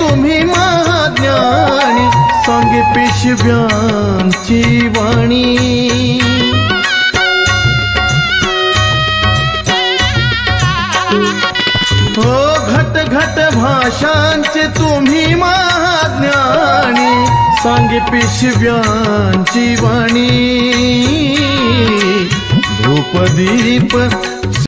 तुम्ही महाज्ञानी, सांगे पेशव्यांची वाणी। हो घट घट भाषांचे तुम्ही महाज्ञानी, सांगे पेशव्यांची वाणी। धूपदीप